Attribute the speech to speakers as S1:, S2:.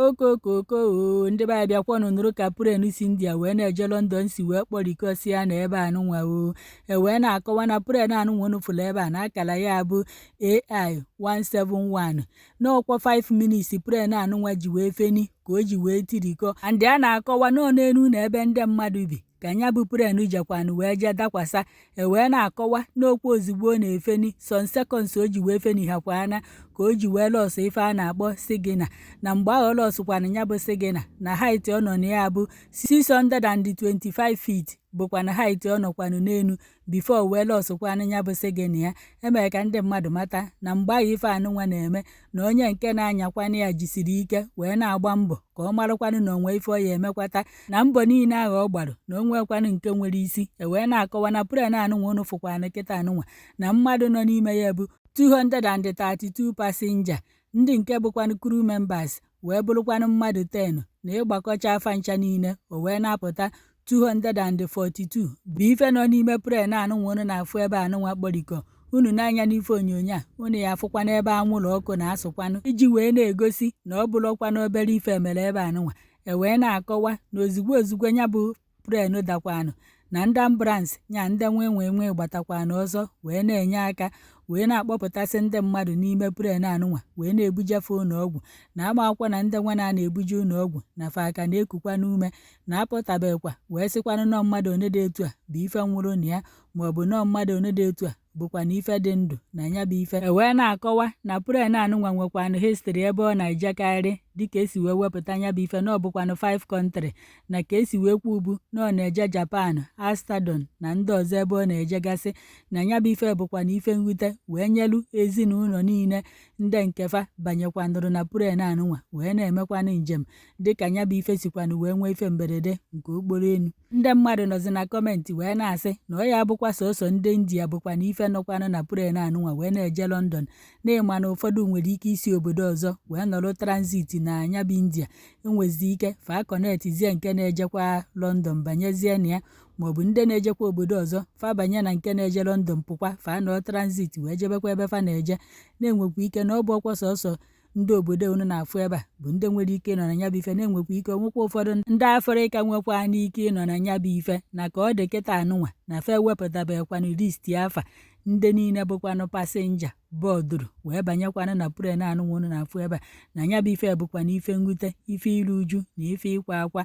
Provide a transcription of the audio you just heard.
S1: okokoko ndị be anyị bịakwanụ nụrụ ka pren si India wee na-eje London si wee kpọrikọsi ya na ebe anụnwa wee na-akọwa na pren anụnwa unu fụrụ ebe a na akara ya bụ AI 171 n'ọkwa 5 minutes pren anụnwa ji wee feni ka o ji wee tirikọ and a na-akọwa n'elu na ebe ndị mmadụ bi ka nya bụ pren jekwanụ wee jee dakwasa wee na-akọwa n'okwu ozugbo ọ na-efeni son seconds o ji wee feni hakwana ka o ji wee lọsụ ife a na-akpọ sigina na mgbe ahụ ọ lọsụkwana ya bụ sigina na height ọ nọ na ya bụ 625 feet bụkwa na height ọ nọkwanụ n'elu bifo wee lọsụkwanụ ya bụ sigina ya emere ka ndị mmadụ mata na mgbe ahụ ife anụnwa na-eme na onye nke na-anyakwanụ ya jisiri ike wee na-agba mbọ ka ọ marakwanụ na onwe ife ọ ya emekwata na mbọ niile ahụ ọ gbara na o nwekwanụ nke nwere isi wee na-akọwa na pren anụnwa unu fụkwanụ kịta anụnwa na mmadụ nọ n'ime ya bụ 232 passenger ndị nke bụkwanụ crew members wee bụrụkwanụ mmadụ 10 na ịgbakọcha afa ncha niile o wee na-apụta 242 bụ ife nọ n'ime pren anụnwa unu na-afụ ebe anụnwa kpọrikọ unu n'anya n'ife onyonyo a unu ya afụkwana ebe anwụrụ ọkụ na-asụkwanụ iji wee na-egosi na ọ bụrụkwanụ obere ife mere ebe anụnwa wee na-akọwa na ozugbo ya bụ pren dakwanụ na ndị ambulance nya ndị nwe gbatakwanụ ọzọ wee na-enye aka wee na-akpọpụtasị ndị mmadụ n'ime pren anụnwa wee na-ebujefe ụlọọgwụ na ama akwụkwọ na ndị nwa na-ebuje ụlọọgwụ na fa aka na-ekukwa n'ume na-apụtabekwa wee sịkwanụ nọ mmadụ one dị etu a bụ ife nwụrụ na ya maọbụ nọ mmadụ one dị etu a bụkwa na ife dị ndụ na ya bụ ife wee na-akọwa na pren anụnwa nwekwanụ histri ebe ọ na-ejekarị dịka esi wee wepụta ya bụ ife na ọ bụkwanụ 5 kọntrị na ka esi wee kwu ubu na ọ na-eje Japan, Amsterdam na ndị ọzọ ebe ọ na-ejegasị na ya bụ ife bụkwana ife mwute wee nyelu ezinụlọ niile ndị nkefa banyekwanụrụ na pren anụnwa wee na-emekwanụ njem dịka ya bụ ife sikwanụ wee nwee ife mberede nke okporo elu ndị mmadụ nọzi na kọmentị wee na-asị na ọ ya bụkwa sọsọ ndị India bụkwana ife nọkwanụ na pren anụnwa wee na-eje London na-ịma na ụfọdụ nwere ike isi obodo ọzọ wee nọrọ transit na anya bụ India enwezi ike fa kọnetizie nke na-ejekwa London banyezie na ya maọbụ ndị na-ejekwa obodo ọzọ fa banye na nke na-eje London pụkwa fa nọ transit wee jebekwa ebe fa na-eje na-enwekwa ike na ọ bụ ọkwa sọsọ ndị obodo unu na-afụ ebe a bụ ndị nwere ike ịnọ na ya bụ ife na-enwekwa ike onwekwa ụfọdụ ndị Afrịka nwekwa n'ike ịnọ na ya bụ ife na ka ọ dị kịta anụnwa na fa ewepụtabekwanụ listi afa ndị niile bụkwanụ pasenja bọọdụrụ wee banyekwanụ na pren anụnwa unu na-afụ ebe a na ya bụ ife bụkwana ife mwute ife iru uju na ife ịkwa akwa